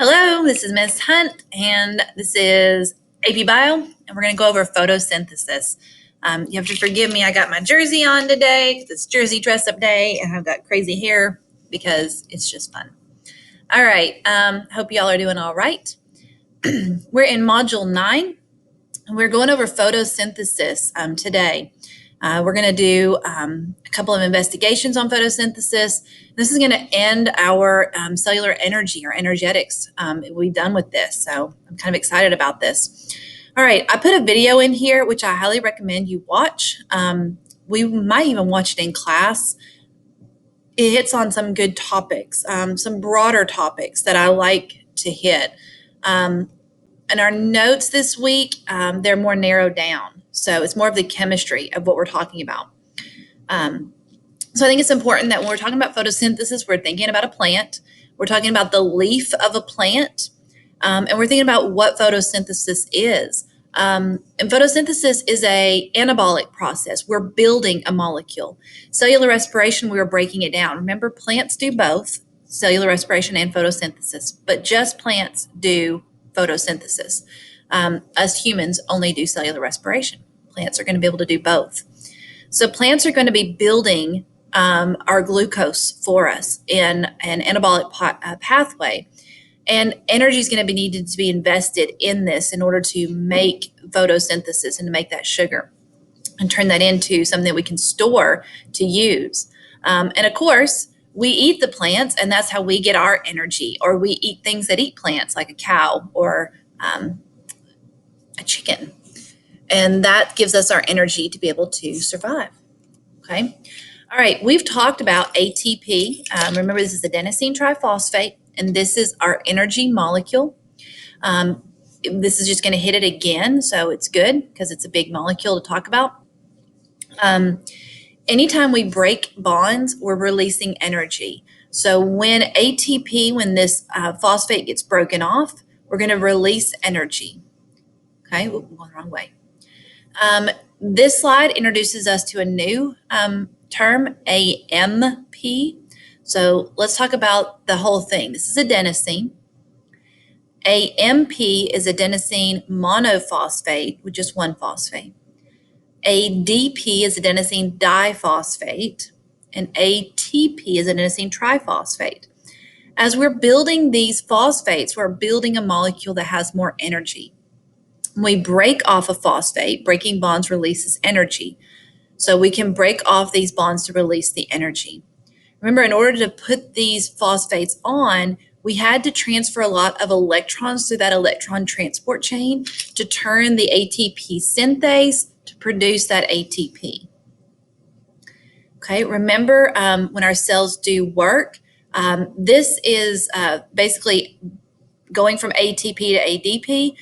Hello, this is Ms. Hunt, and this is AP Bio, and we're going to go over photosynthesis. You have to forgive me, I got my jersey on today because it's jersey dress-up day, and I've got crazy hair because it's just fun. All right, hope y'all are doing all right. We're in Module 9, and we're going over photosynthesis today. We're going to do a couple of investigations on photosynthesis. This is going to end our cellular energy or energetics. We're done with this, so I'm kind of excited about this. All right, I put a video in here, which I highly recommend you watch. We might even watch it in class. It hits on some good topics, some broader topics that I like to hit. In our notes this week, they're more narrowed down. So it's more of the chemistry of what we're talking about. So I think it's important that when we're talking about photosynthesis, we're thinking about a plant. We're talking about the leaf of a plant. And we're thinking about what photosynthesis is. And photosynthesis is an anabolic process. We're building a molecule. Cellular respiration, we are breaking it down. Remember, plants do both, cellular respiration and photosynthesis, but just plants do photosynthesis. Us humans only do cellular respiration. Plants are going to be able to do both. So plants are going to be building our glucose for us in an anabolic pathway. And energy is going to be needed to be invested in this in order to make photosynthesis and to make that sugar and turn that into something that we can store to use. And of course, we eat the plants, and that's how we get our energy. Or we eat things that eat plants, like a cow or a chicken. And that gives us our energy to be able to survive. Okay. All right. We've talked about ATP. Remember, this is adenosine triphosphate, and this is our energy molecule. This is just going to hit it again, so it's good because it's a big molecule to talk about. Anytime we break bonds, we're releasing energy. So when ATP, when this phosphate gets broken off, we're going to release energy. Okay, we're going the wrong way. This slide introduces us to a new term, AMP. So let's talk about the whole thing. This is adenosine. AMP is adenosine monophosphate with just one phosphate. ADP is adenosine diphosphate, and ATP is adenosine triphosphate. As we're building these phosphates, we're building a molecule that has more energy. When we break off a phosphate, breaking bonds releases energy. So we can break off these bonds to release the energy. Remember, in order to put these phosphates on, we had to transfer a lot of electrons through that electron transport chain to turn the ATP synthase to produce that ATP. Okay, remember when our cells do work, this is basically going from ATP to ADP.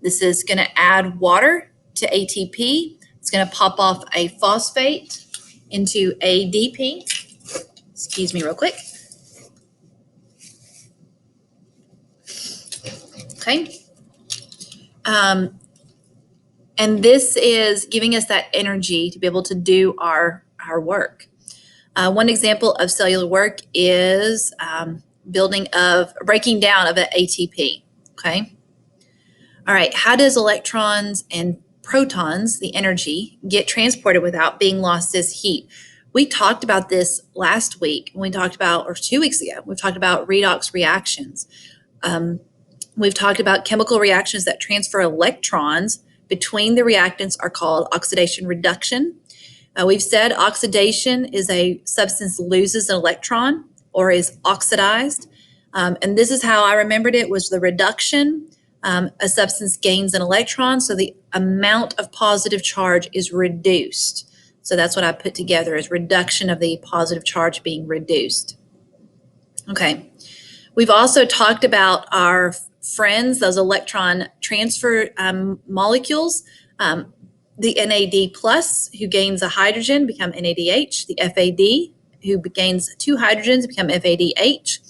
This is going to add water to ATP. It's going to pop off a phosphate into ADP. Excuse me real quick. Okay. And this is giving us that energy to be able to do our work. One example of cellular work is breaking down of an ATP. Okay. All right. How does electrons and protons, the energy, get transported without being lost as heat? We talked about this last week when we talked about, or 2 weeks ago, we've talked about redox reactions. We've talked about chemical reactions that transfer electrons between the reactants are called oxidation reduction. We've said oxidation is a substance loses an electron or is oxidized. And this is how I remembered it was the reduction. A substance gains an electron, so the amount of positive charge is reduced. So that's what I put together as reduction of the positive charge being reduced. Okay. We've also talked about our friends, those electron transfer molecules. The NAD plus, who gains a hydrogen, become NADH. The FAD, who gains 2 hydrogens, become FADH.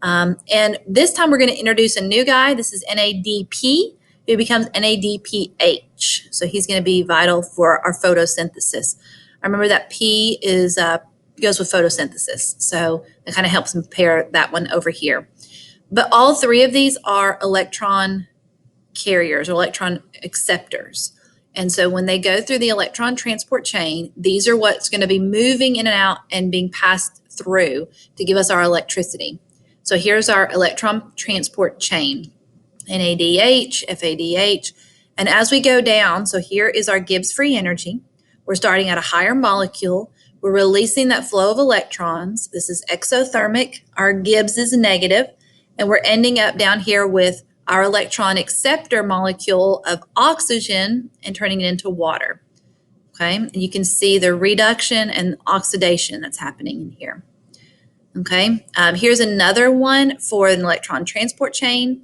And this time we're going to introduce a new guy. This is NADP, who becomes NADPH. So he's going to be vital for our photosynthesis. I remember that P is goes with photosynthesis. So it kind of helps compare that one over here. But all three of these are electron carriers or electron acceptors. And so when they go through the electron transport chain, these are what's going to be moving in and out and being passed through to give us our electricity. So here's our electron transport chain, NADH, FADH. And as we go down, so here is our Gibbs free energy. We're starting at a higher molecule. We're releasing that flow of electrons. This is exothermic. Our Gibbs is negative. And we're ending up down here with our electron acceptor molecule of oxygen and turning it into water. Okay, and you can see the reduction and oxidation that's happening in here. Okay, here's another one for an electron transport chain.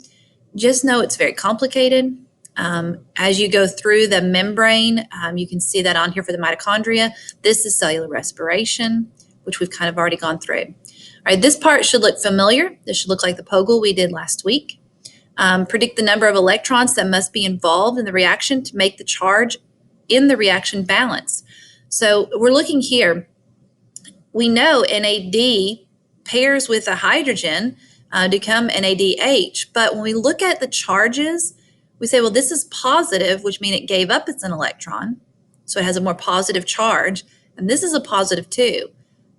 Just know it's very complicated. As you go through the membrane, you can see that on here for the mitochondria. This is cellular respiration, which we've kind of already gone through. All right, this part should look familiar. This should look like the POGL we did last week. Predict the number of electrons that must be involved in the reaction to make the charge in the reaction balanced. So we're looking here. We know NAD pairs with a hydrogen to become NADH, but when we look at the charges, we say, well, this is positive, which means it gave up its an electron, so it has a more positive charge, and this is a positive too.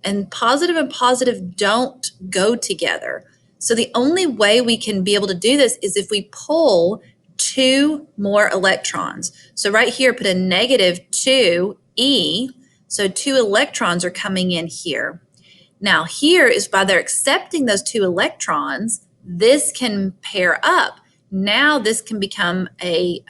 And positive don't go together. So the only way we can be able to do this is if we pull two more electrons. So right here, put a negative 2e, so two electrons are coming in here. Now here is by they're accepting those two electrons, this can pair up. Now this can become a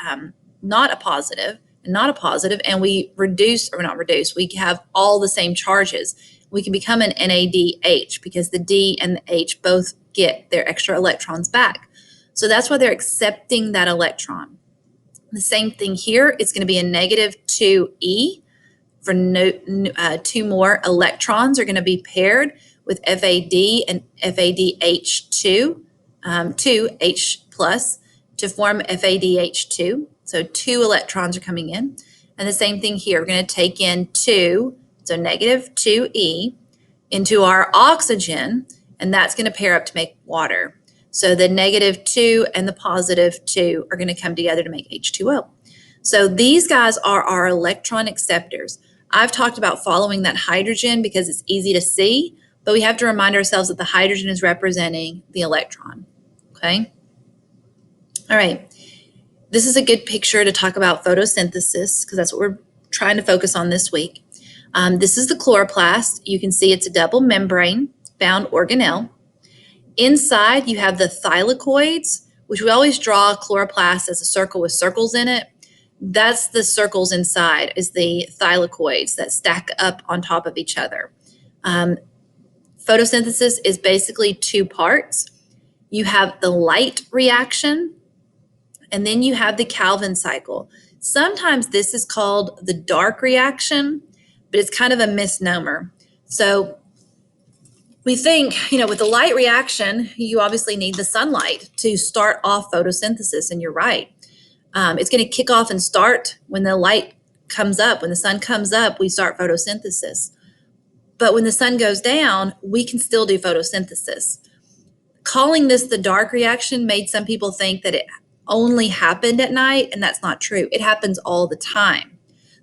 not a positive, and we reduce, or not reduce, we have all the same charges. We can become an NADH because the D and the H both get their extra electrons back. So that's why they're accepting that electron. The same thing here, it's going to be a negative 2e for two more electrons are going to be paired with FAD and FADH2, 2H plus to form FADH2. So two electrons are coming in. And the same thing here, we're going to take in 2, so negative 2e into our oxygen, and that's going to pair up to make water. So the negative 2 and the positive 2 are going to come together to make H2O. So these guys are our electron acceptors. I've talked about following that hydrogen because it's easy to see, but we have to remind ourselves that the hydrogen is representing the electron, okay? All right, this is a good picture to talk about photosynthesis because that's what we're trying to focus on this week. This is the chloroplast. You can see it's a double membrane bound organelle. Inside, you have the thylakoids, which we always draw chloroplast as a circle with circles in it. That's the circles inside, is the thylakoids that stack up on top of each other. Photosynthesis is basically two parts. You have the light reaction, and then you have the Calvin cycle. Sometimes this is called the dark reaction, but it's kind of a misnomer. So we think, with the light reaction, you obviously need the sunlight to start off photosynthesis, and you're right. It's going to kick off and start when the light comes up. When the sun comes up, we start photosynthesis. But when the sun goes down, we can still do photosynthesis. Calling this the dark reaction made some people think that it only happened at night, and that's not true. It happens all the time.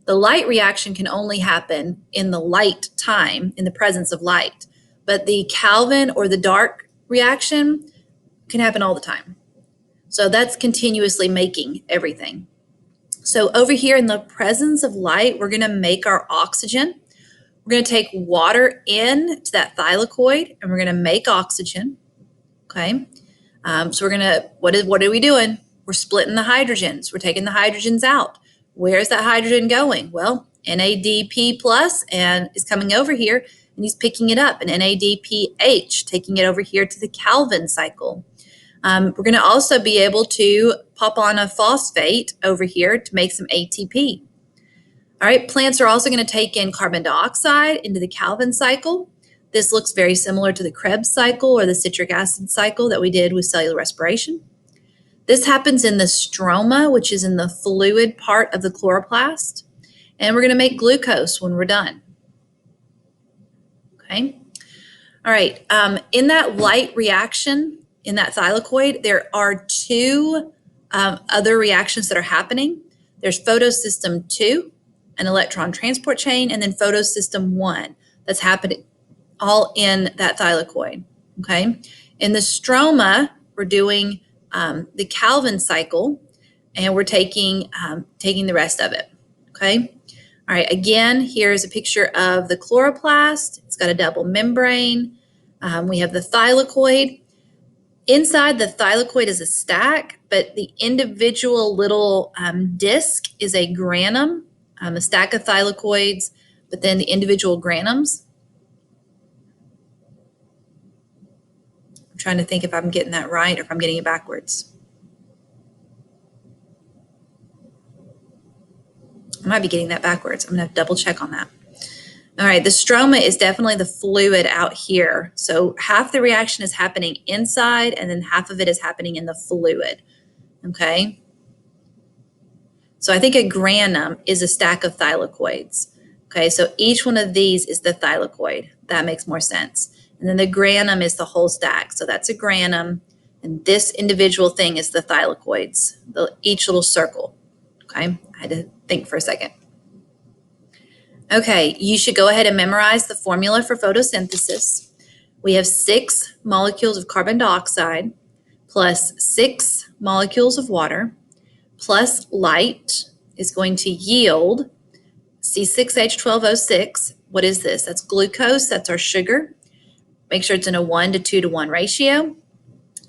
The light reaction can only happen in the light time, in the presence of light. But the Calvin or the dark reaction can happen all the time. So that's continuously making everything. So over here in the presence of light, we're going to make our oxygen. We're going to take water in to that thylakoid, and we're going to make oxygen. Okay. So we're going to, what are we doing? We're splitting the hydrogens. We're taking the hydrogens out. Where's that hydrogen going? Well, NADP plus and is coming over here, and he's picking it up, and NADPH, taking it over here to the Calvin cycle. We're going to also be able to pop on a phosphate over here to make some ATP. All right, plants are also going to take in carbon dioxide into the Calvin cycle. This looks very similar to the Krebs cycle or the citric acid cycle that we did with cellular respiration. This happens in the stroma, which is in the fluid part of the chloroplast. And we're going to make glucose when we're done. Okay. All right, in that light reaction, in that thylakoid, there are two other reactions that are happening. There's photosystem 2, an electron transport chain, and then photosystem 1 that's happening all in that thylakoid, okay? In the stroma, we're doing the Calvin cycle, and we're taking the rest of it, okay? All right, again, here's a picture of the chloroplast. It's got a double membrane. We have the thylakoid. Inside the thylakoid is a stack, but the individual little disc is a granum, a stack of thylakoids, but then the individual granums. I'm trying to think if I'm getting that right or if I'm getting it backwards. I might be getting that backwards. I'm going to have to double check on that. All right, the stroma is definitely the fluid out here. So half the reaction is happening inside and then half of it is happening in the fluid, okay? So I think a granum is a stack of thylakoids, okay? So each one of these is the thylakoid. That makes more sense. And then the granum is the whole stack. So that's a granum, and this individual thing is the thylakoids, each little circle, okay? I had to think for a second. Okay, you should go ahead and memorize the formula for photosynthesis. We have 6 molecules of carbon dioxide plus 6 molecules of water plus light is going to yield C6H12O6. What is this? That's glucose. That's our sugar. Make sure it's in a 1 to 2 to 1 ratio.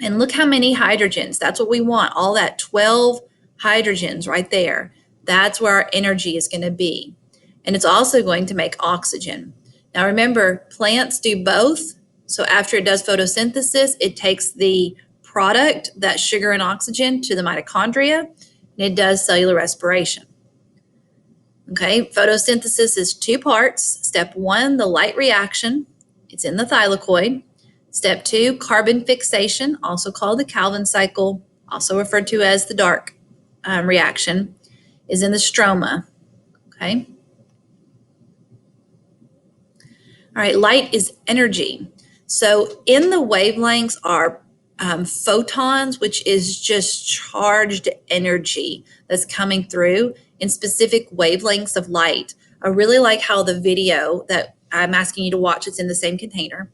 And look how many hydrogens. That's what we want. All that 12 hydrogens right there. That's where our energy is going to be. And it's also going to make oxygen. Now remember, plants do both. So after it does photosynthesis, it takes the product, that sugar and oxygen, to the mitochondria, and it does cellular respiration. Okay, photosynthesis is 2 parts. Step 1, the light reaction. It's in the thylakoid. Step 2, carbon fixation, also called the Calvin cycle, also referred to as the dark reaction, is in the stroma. Okay. All right, light is energy. So in the wavelengths are photons, which is just charged energy that's coming through in specific wavelengths of light. I really like how the video that I'm asking you to watch, it's in the same container,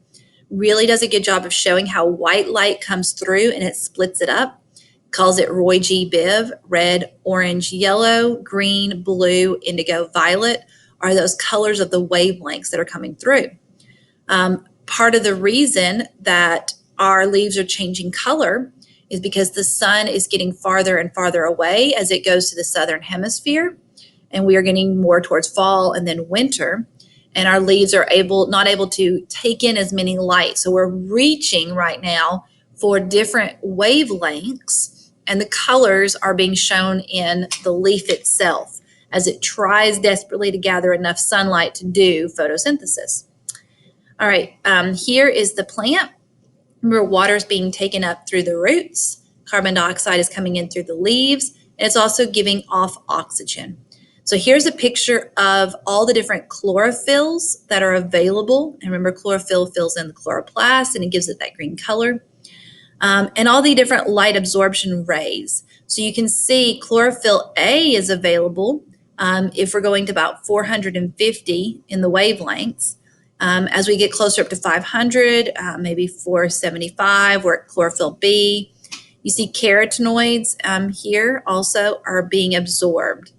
really does a good job of showing how white light comes through and it splits it up. Calls it Roy G. Biv. Red, orange, yellow, green, blue, indigo, violet are those colors of the wavelengths that are coming through. Part of the reason that our leaves are changing color is because the sun is getting farther and farther away as it goes to the southern hemisphere, and we are getting more towards fall and then winter, and our leaves are not able to take in as many light. So we're reaching right now for different wavelengths, and the colors are being shown in the leaf itself as it tries desperately to gather enough sunlight to do photosynthesis. All right, here is the plant. Remember, water is being taken up through the roots. Carbon dioxide is coming in through the leaves, and it's also giving off oxygen. So here's a picture of all the different chlorophylls that are available. And remember, chlorophyll fills in the chloroplast, and it gives it that green color. And all the different light absorption rays. So you can see chlorophyll A is available if we're going to about 450 in the wavelengths. As we get closer up to 500, maybe 475, we're at chlorophyll B. You see carotenoids here also are being absorbed,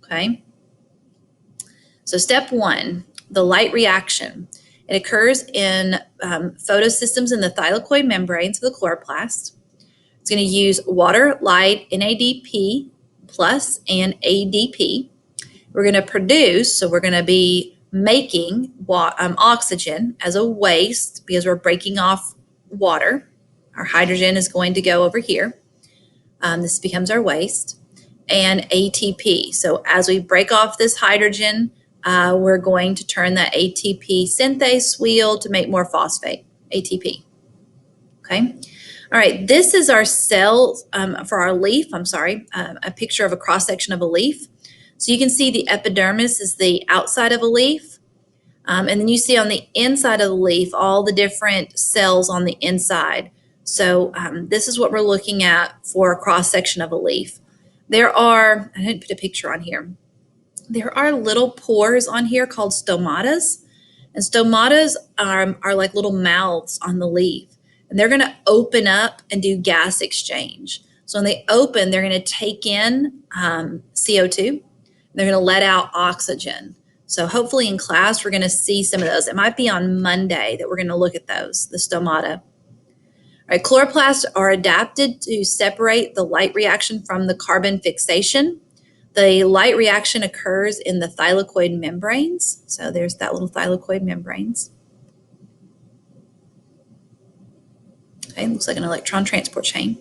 okay? So step 1, the light reaction. It occurs in photosystems in the thylakoid membranes of the chloroplast. It's going to use water, light, NADP plus and ADP. We're going to produce, so we're going to be making oxygen as a waste because we're breaking off water. Our hydrogen is going to go over here. This becomes our waste. And ATP. So as we break off this hydrogen, we're going to turn that ATP synthase wheel to make more phosphate, ATP. Okay. All right, this is our cell for our leaf, a picture of a cross-section of a leaf. So you can see the epidermis is the outside of a leaf. And then you see on the inside of the leaf all the different cells on the inside. So this is what we're looking at for a cross-section of a leaf. There are, I didn't put a picture on here, there are little pores on here called stomatas. And stomatas are like little mouths on the leaf. And they're going to open up and do gas exchange. So when they open, they're going to take in CO2. They're going to let out oxygen. So hopefully in class, we're going to see some of those. It might be on Monday that we're going to look at those, the stomata. All right, chloroplasts are adapted to separate the light reaction from the carbon fixation. The light reaction occurs in the thylakoid membranes. So there's that little thylakoid membranes. Okay, looks like an electron transport chain.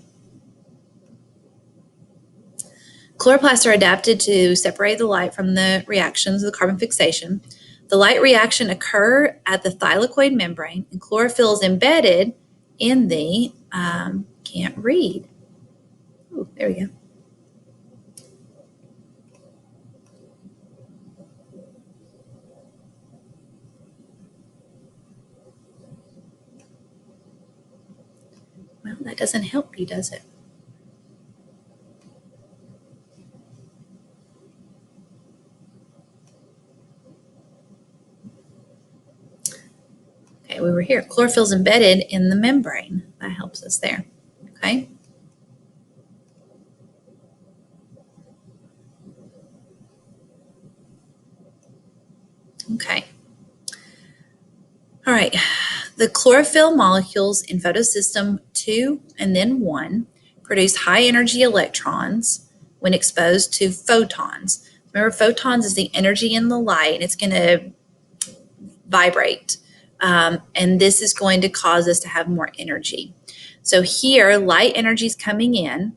Chloroplasts are adapted to separate the light from the reactions of the carbon fixation. The light reaction occur at the thylakoid membrane, and chlorophyll is embedded in the, can't read. Oh, there we go. Well, that doesn't help you, does it? Okay, we were here. Chlorophyll is embedded in the membrane. That helps us there. Okay. Okay. All right. The chlorophyll molecules in photosystem 2 and then 1 produce high energy electrons when exposed to photons. Remember, photons is the energy in the light, and it's going to vibrate. And this is going to cause us to have more energy. So here, light energy is coming in,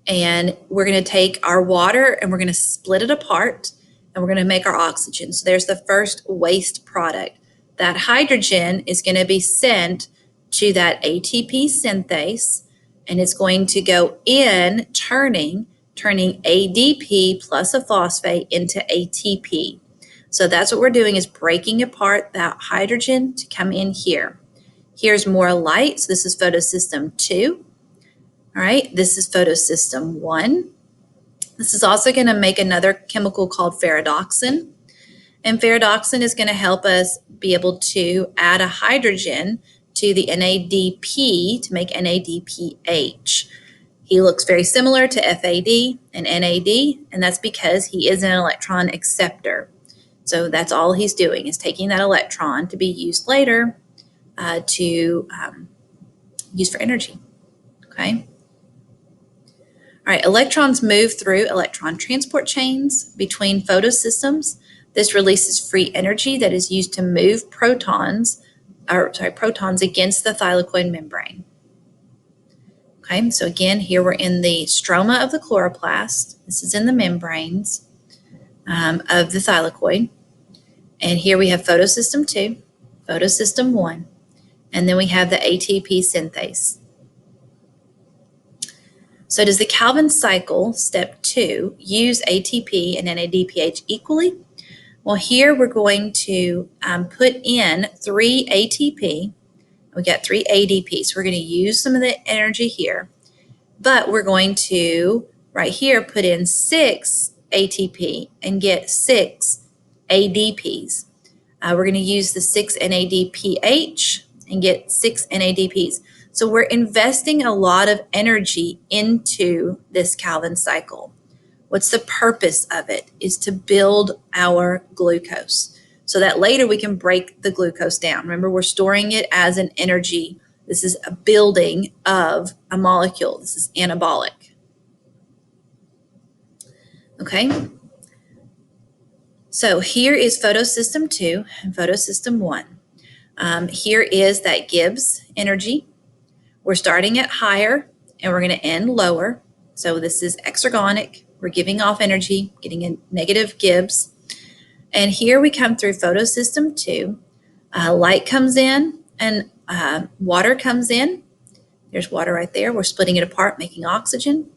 and we're going to take our water and we're going to split it apart, and we're going to make our oxygen. So there's the first waste product. That hydrogen is going to be sent to that ATP synthase, and it's going to go in turning ADP plus a phosphate into ATP. So that's what we're doing, is breaking apart that hydrogen to come in here. Here's more light. So this is photosystem 2. All right, this is photosystem 1. This is also going to make another chemical called ferredoxin. And ferredoxin is going to help us be able to add a hydrogen to the NADP to make NADPH. He looks very similar to FAD and NAD, and that's because he is an electron acceptor. So that's all he's doing, is taking that electron to be used later to use for energy. Okay. All right, electrons move through electron transport chains between photosystems. This releases free energy that is used to move protons against the thylakoid membrane. Okay, so again, here we're in the stroma of the chloroplast. This is in the membranes of the thylakoid. And here we have photosystem 2, photosystem 1, and then we have the ATP synthase. So does the Calvin cycle, step 2, use ATP and NADPH equally? Well, here we're going to put in 3 ATP. We got 3 ADP. So we're going to use some of the energy here, but we're going to, right here, put in 6 ATP and get 6 ADPs. We're going to use the 6 NADPH and get 6 NADPs. So we're investing a lot of energy into this Calvin cycle. What's the purpose of it? Is to build our glucose so that later we can break the glucose down. Remember, we're storing it as an energy. This is a building of a molecule. This is anabolic. Okay. So here is photosystem 2 and photosystem 1. Here is that Gibbs energy. We're starting at higher and we're going to end lower. So this is exergonic. We're giving off energy, getting a negative Gibbs. And here we come through photosystem 2. Light comes in and water comes in. There's water right there. We're splitting it apart, making oxygen.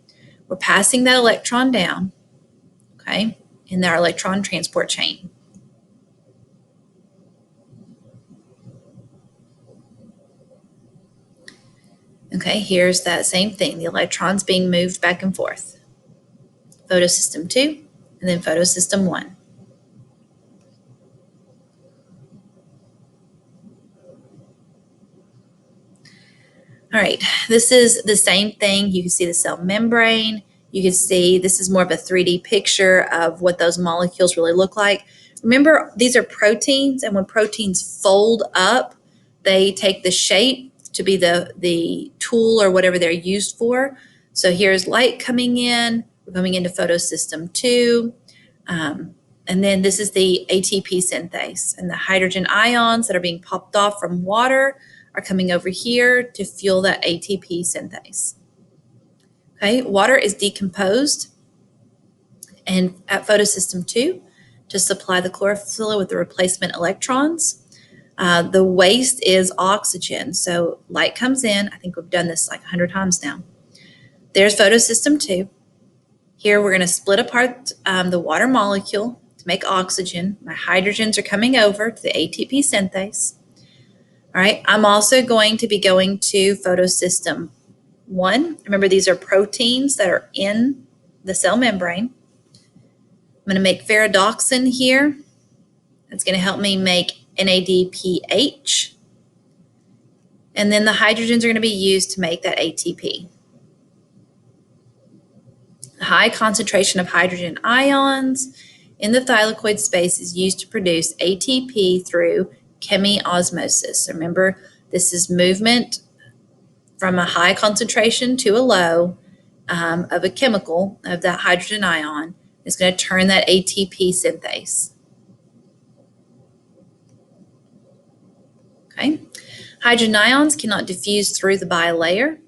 We're passing that electron down, okay, in our electron transport chain. Okay, here's that same thing, the electrons being moved back and forth. Photosystem 2 and then photosystem 1. All right, this is the same thing. You can see the cell membrane. You can see this is more of a 3D picture of what those molecules really look like. Remember, these are proteins, and when proteins fold up, they take the shape to be the tool or whatever they're used for. So here's light coming in. We're coming into photosystem 2. And then this is the ATP synthase, and the hydrogen ions that are being popped off from water are coming over here to fuel that ATP synthase. Okay, water is decomposed and at photosystem 2 to supply the chlorophyll with the replacement electrons. The waste is oxygen. So light comes in. I think we've done this like 100 times now. There's photosystem 2. Here we're going to split apart the water molecule to make oxygen. My hydrogens are coming over to the ATP synthase. All right, I'm also going to be going to photosystem 1. Remember, these are proteins that are in the cell membrane. I'm going to make ferredoxin here. That's going to help me make NADPH. And then the hydrogens are going to be used to make that ATP. The high concentration of hydrogen ions in the thylakoid space is used to produce ATP through chemiosmosis. Remember, this is movement from a high concentration to a low of a chemical, of that hydrogen ion. It's going to turn that ATP synthase. Okay. Hydrogen ions cannot diffuse through the bilayer.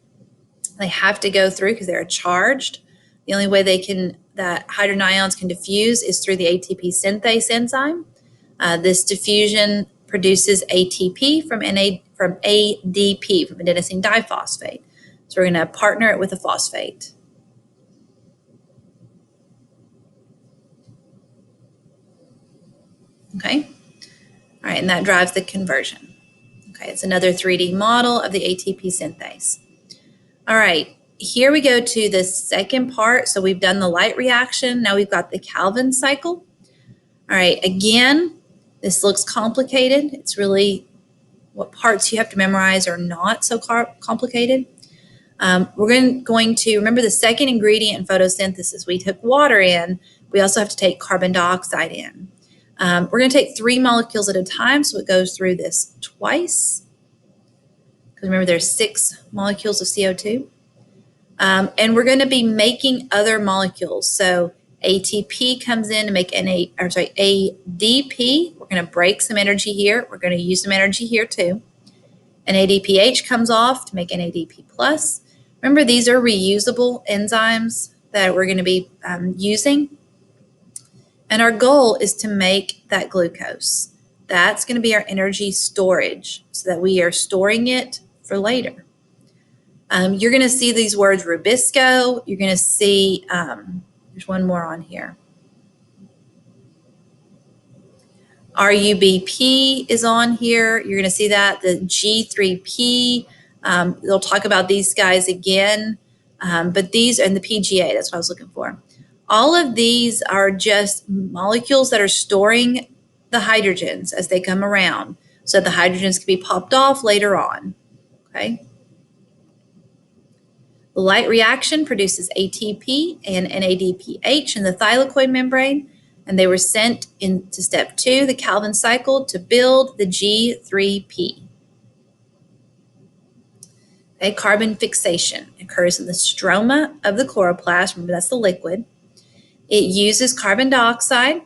They have to go through because they're charged. The only way that hydrogen ions can diffuse is through the ATP synthase enzyme. This diffusion produces ATP from ADP, from adenosine diphosphate. So we're going to partner it with a phosphate. Okay. All right, and that drives the conversion. Okay, it's another 3D model of the ATP synthase. All right, here we go to the second part. So we've done the light reaction. Now we've got the Calvin cycle. All right, again, this looks complicated. It's really what parts you have to memorize are not so complicated. We're going to remember the second ingredient in photosynthesis. We took water in. We also have to take carbon dioxide in. We're going to take 3 molecules at a time, so it goes through this twice. Because remember, there's 6 molecules of CO2. And we're going to be making other molecules. So ATP comes in to make ADP. We're going to break some energy here. We're going to use some energy here too. NADPH comes off to make NADP+. Remember, these are reusable enzymes that we're going to be using. And our goal is to make that glucose. That's going to be our energy storage so that we are storing it for later. You're going to see these words Rubisco. You're going to see, there's one more on here. RUBP is on here. You're going to see that, the G3P. They'll talk about these guys again, but these, and the PGA, that's what I was looking for. All of these are just molecules that are storing the hydrogens as they come around, so the hydrogens can be popped off later on, okay? The light reaction produces ATP and NADPH in the thylakoid membrane, and they were sent into step 2, the Calvin cycle, to build the G3P. Okay, carbon fixation occurs in the stroma of the chloroplast. Remember, that's the liquid. It uses carbon dioxide,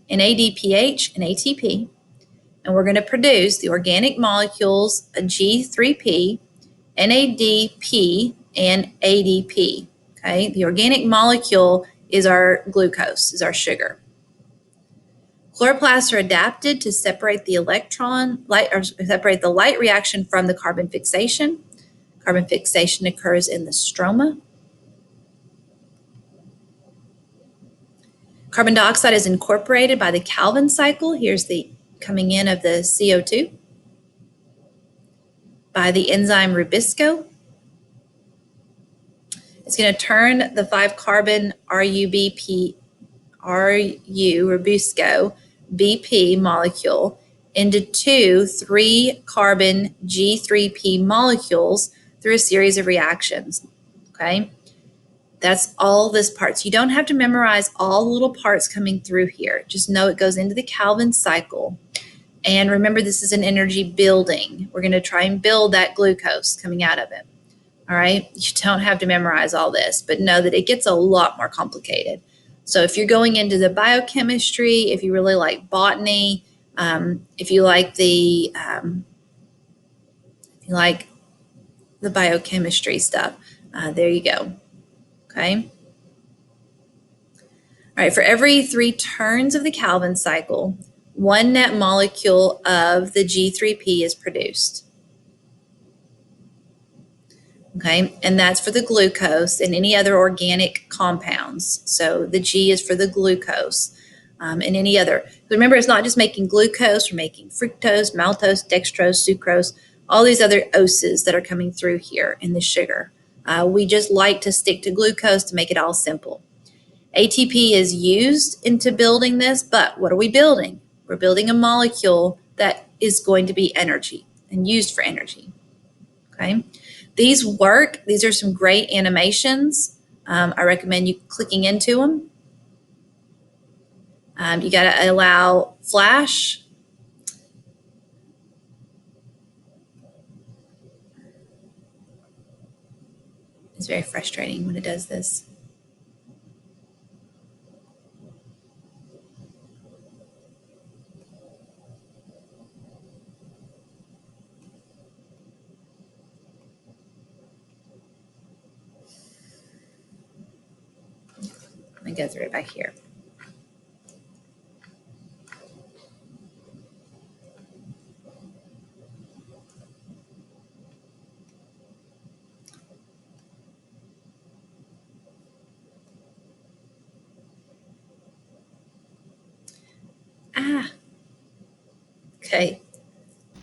NADPH, and ATP, and we're going to produce the organic molecules G3P, NADP, and ADP. Okay, the organic molecule is our glucose, is our sugar. Chloroplasts are adapted to separate the separate the light reaction from the carbon fixation. Carbon fixation occurs in the stroma. Carbon dioxide is incorporated by the Calvin cycle. Here's the coming in of the CO2 by the enzyme Rubisco. It's going to turn the 5-carbon RUBP, Rubisco BP molecule into 2 3-carbon G3P molecules through a series of reactions. Okay, that's all this parts. You don't have to memorize all the little parts coming through here. Just know it goes into the Calvin cycle. And remember, this is an energy building. We're going to try and build that glucose coming out of it. All right, you don't have to memorize all this, but know that it gets a lot more complicated. So if you're going into the biochemistry, if you really like botany, if you like the biochemistry stuff, there you go. Okay. All right, for every 3 turns of the Calvin cycle, 1 net molecule of the G3P is produced. Okay, and that's for the glucose and any other organic compounds. So the G is for the glucose and any other. Remember, it's not just making glucose, we're making fructose, maltose, dextrose, sucrose, all these other oses that are coming through here in the sugar. We just like to stick to glucose to make it all simple. ATP is used into building this, but what are we building? We're building a molecule that is going to be energy and used for energy. Okay. These work. These are some great animations. I recommend you clicking into them. You got to allow flash. It's very frustrating when it does this. Let me go through it back here. Okay.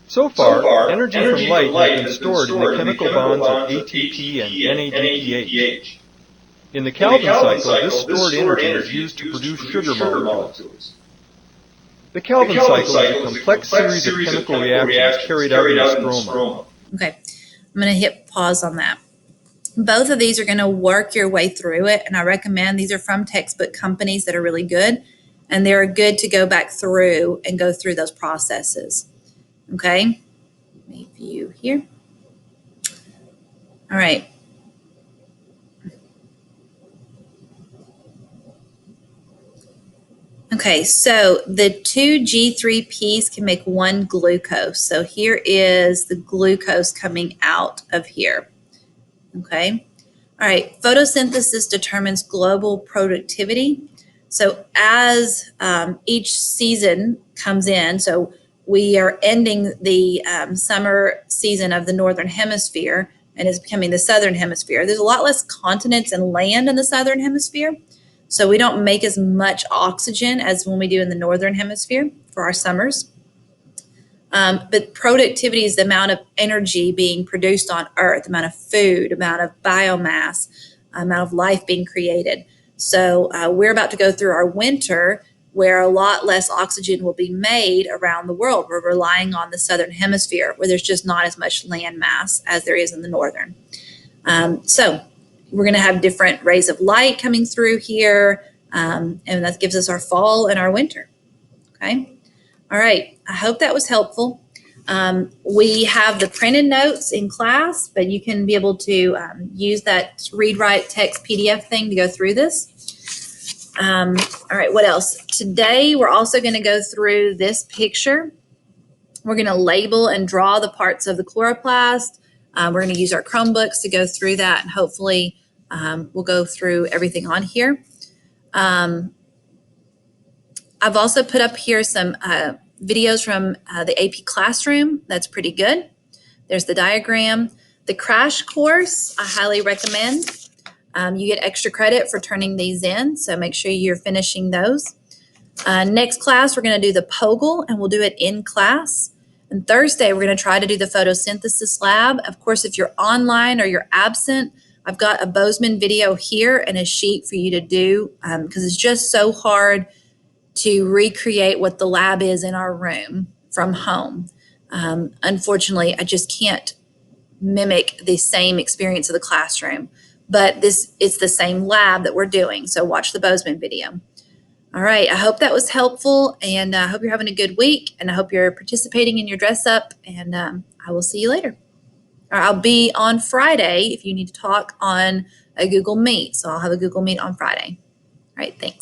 So far, energy from light has been stored in the chemical bonds of ATP and NADPH. In the Calvin cycle, this stored energy is used to produce sugar molecules. The Calvin cycle is a complex series of chemical reactions carried out in the stroma. Okay, I'm going to hit pause on that. Both of these are going to work your way through it, and I recommend these are from textbook companies that are really good, and they're good to go back through and go through those processes. Okay, let me view here. All right. Okay, so the 2 G3Ps can make 1 glucose. So here is the glucose coming out of here. Okay. All right, photosynthesis determines global productivity. So as each season comes in, so we are ending the summer season of the northern hemisphere and it's becoming the southern hemisphere. There's a lot less continents and land in the southern hemisphere, so we don't make as much oxygen as when we do in the northern hemisphere for our summers. But productivity is the amount of energy being produced on Earth, amount of food, amount of biomass, amount of life being created. So we're about to go through our winter where a lot less oxygen will be made around the world. We're relying on the southern hemisphere where there's just not as much land mass as there is in the northern. So we're going to have different rays of light coming through here, and that gives us our fall and our winter. Okay. All right, I hope that was helpful. We have the printed notes in class, but you can be able to use that read, write, text PDF thing to go through this. All right, what else? Today, we're also going to go through this picture. We're going to label and draw the parts of the chloroplast. We're going to use our Chromebooks to go through that, and hopefully we'll go through everything on here. I've also put up here some videos from the AP Classroom. That's pretty good. There's the diagram. The crash course, I highly recommend. You get extra credit for turning these in, so make sure you're finishing those. Next class, we're going to do the POGL, and we'll do it in class. And Thursday, we're going to try to do the photosynthesis lab. Of course, if you're online or you're absent, I've got a Bozeman video here and a sheet for you to do because it's just so hard to recreate what the lab is in our room from home. Unfortunately, I just can't mimic the same experience of the classroom, but it's the same lab that we're doing. So watch the Bozeman video. All right, I hope that was helpful, and I hope you're having a good week, and I hope you're participating in your dress up, and I will see you later. Or I'll be on Friday if you need to talk on a Google Meet. So I'll have a Google Meet on Friday. All right, thanks.